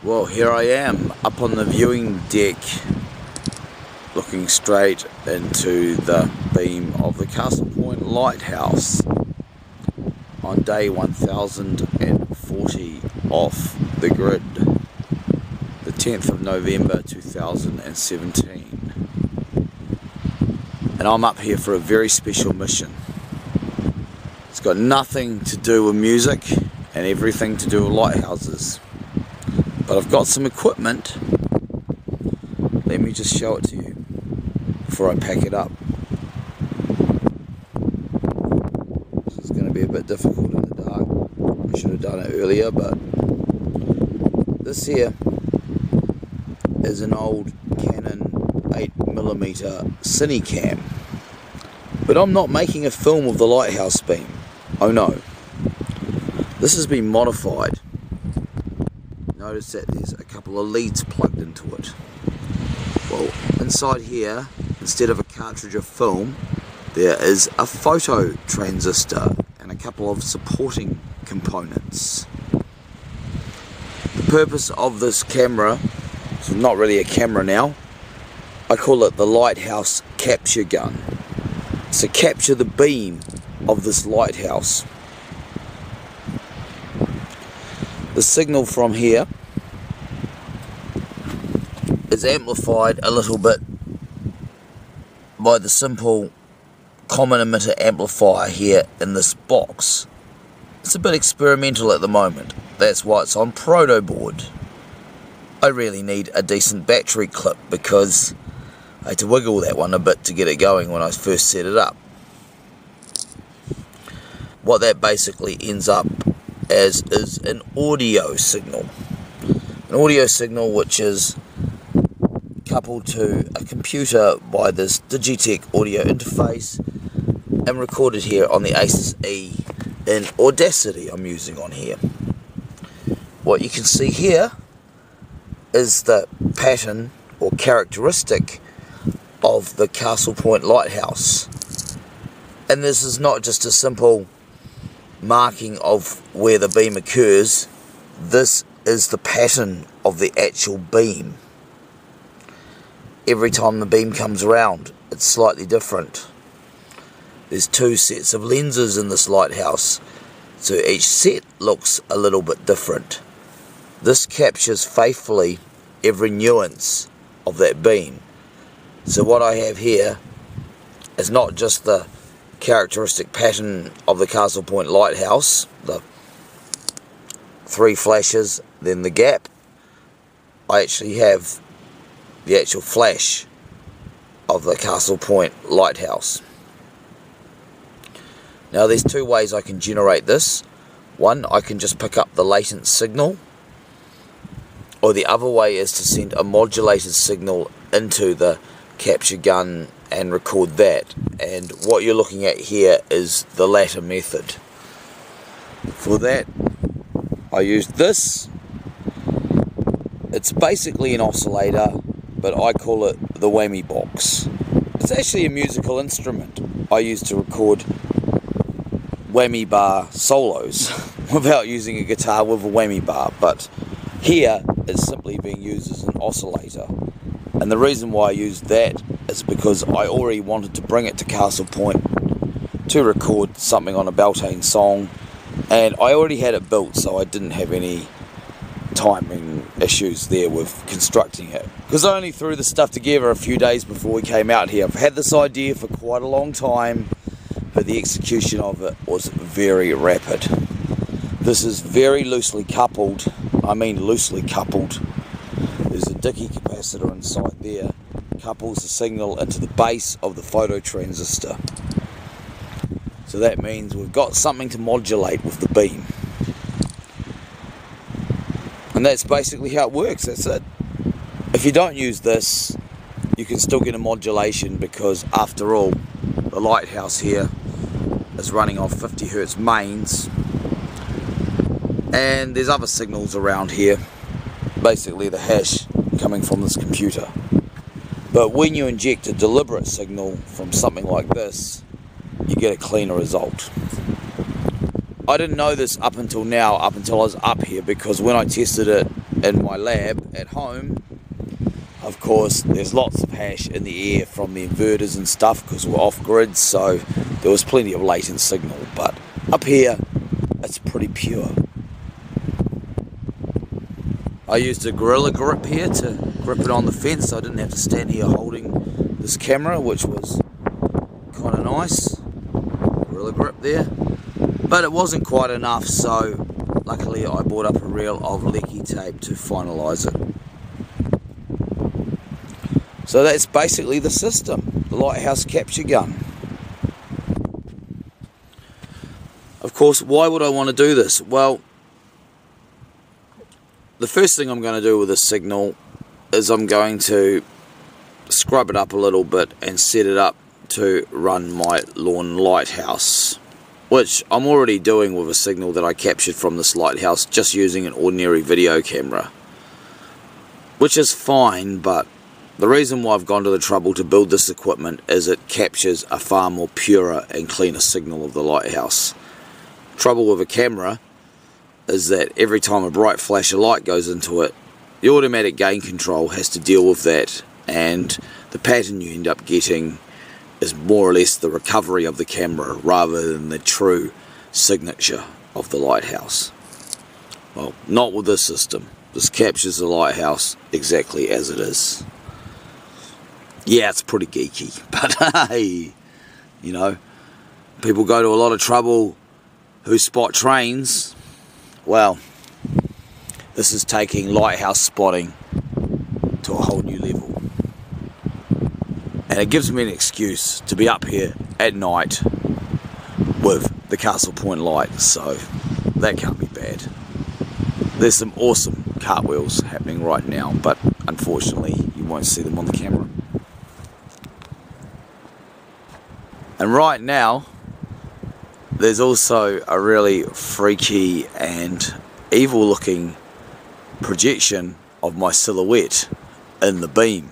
Well, here I am up on the viewing deck looking straight into the beam of the Castle Point Lighthouse on day 1040 off the grid, the 10th of November 2017. And I'm up here for a very special mission. It's got nothing to do with music and everything to do with lighthouses. But I've got some equipment. Let me just show it to you before I pack it up. This is going to be a bit difficult in the dark. I should have done it earlier, but this here is an old Canon 8mm Cinecam. But I'm not making a film of the lighthouse beam. Oh no. This has been modified. Notice that there's a couple of leads plugged into it. Well, inside here, instead of a cartridge of film, there is a photo transistor and a couple of supporting components. The purpose of this camera, it's not really a camera now, I call it the Lighthouse Capture Gun. It's to capture the beam of this lighthouse. The signal from here is amplified a little bit by the simple common emitter amplifier here in this box. It's a bit experimental at the moment. That's why it's on proto board. I really need a decent battery clip because I had to wiggle that one a bit to get it going when I first set it up. What that basically ends up as is an audio signal. An audio signal which is coupled to a computer by this Digitech audio interface and recorded here on the Asus E in Audacity I'm using on here. What you can see here is the pattern or characteristic of the Castle Point Lighthouse. And this is not just a simple marking of where the beam occurs. This is the pattern of the actual beam. Every time the beam comes around, it's slightly different. There's two sets of lenses in this lighthouse, so each set looks a little bit different. This captures faithfully every nuance of that beam. So what I have here is not just the characteristic pattern of the Castle Point Lighthouse, the three flashes, then the gap. I actually have the actual flash of the Castle Point Lighthouse. Now there's two ways I can generate this. One, I can just pick up the latent signal, or the other way is to send a modulated signal into the capture gun and record that. And what you're looking at here is the latter method. For that, I used this. It's basically an oscillator, but I call it the whammy box. It's actually a musical instrument I use to record whammy bar solos without using a guitar with a whammy bar, but here it's simply being used as an oscillator. And the reason why I used that is because I already wanted to bring it to Castle Point to record something on a Beltane song, and I already had it built, so I didn't have any timing issues there with constructing it, because I only threw the stuff together a few days before we came out here. I've had this idea for quite a long time, but the execution of it was very rapid. This is very loosely coupled. I mean loosely coupled. There's a dicky capacitor inside there, couples the signal into the base of the photo transistor. So that means we've got something to modulate with the beam. And that's basically how it works, that's it. If you don't use this, you can still get a modulation, because after all, the lighthouse here is running off 50 Hz mains. And there's other signals around here, basically the hash coming from this computer. But when you inject a deliberate signal from something like this, you get a cleaner result. I didn't know this up until now, up until I was up here, because when I tested it in my lab at home, of course, there's lots of hash in the air from the inverters and stuff because we're off grid, so there was plenty of latent signal. But up here, it's pretty pure. I used a Gorilla Grip here to grip it on the fence, so I didn't have to stand here holding this camera, which was kind of nice. Gorilla Grip there. But it wasn't quite enough, so luckily I bought up a reel of lecky tape to finalise it. So that's basically the system, the Lighthouse Capture Gun. Of course, why would I want to do this? Well, the first thing I'm going to do with this signal is I'm going to scrub it up a little bit and set it up to run my lawn lighthouse, which I'm already doing with a signal that I captured from this lighthouse just using an ordinary video camera, which is fine, but the reason why I've gone to the trouble to build this equipment is it captures a far more purer and cleaner signal of the lighthouse. Trouble with a camera is that every time a bright flash of light goes into it, the automatic gain control has to deal with that, and the pattern you end up getting is more or less the recovery of the camera rather than the true signature of the lighthouse. Well, not with this system. This captures the lighthouse exactly as it is. Yeah, it's pretty geeky, but hey, you know, people go to a lot of trouble who spot trains. Well, this is taking lighthouse spotting to a whole new level. And it gives me an excuse to be up here at night with the Castle Point light, so that can't be bad. There's some awesome cartwheels happening right now, but unfortunately you won't see them on the camera. And right now, there's also a really freaky and evil looking projection of my silhouette in the beam.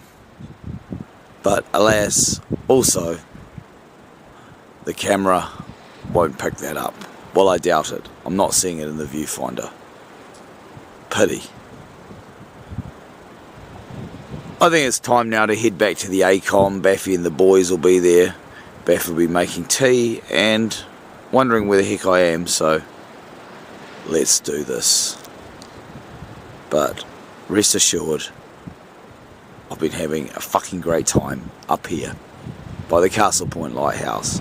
But alas, also, the camera won't pick that up. Well, I doubt it. I'm not seeing it in the viewfinder. Pity. I think it's time now to head back to the ACOM. Baffy and the boys will be there. Baff will be making tea and wondering where the heck I am, so let's do this. But rest assured, I've been having a fucking great time up here by the Castle Point Lighthouse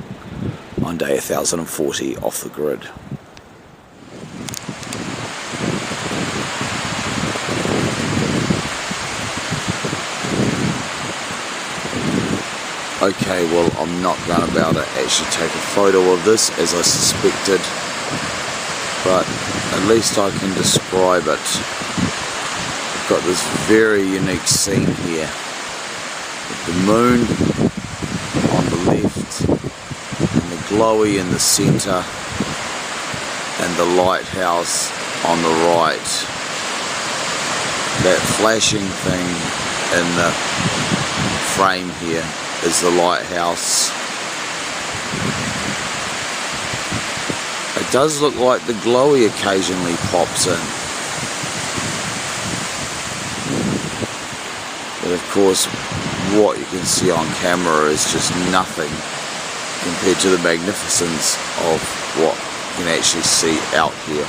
on day 1040 off the grid. Okay, well, I'm not going to be able to actually take a photo of this as I suspected, but at least I can describe it. I've got this very unique scene here with the moon on the left and the glowy in the centre and the lighthouse on the right. That flashing thing in the frame here is the lighthouse. It does look like the glowy occasionally pops in, but of course what you can see on camera is just nothing compared to the magnificence of what you can actually see out here.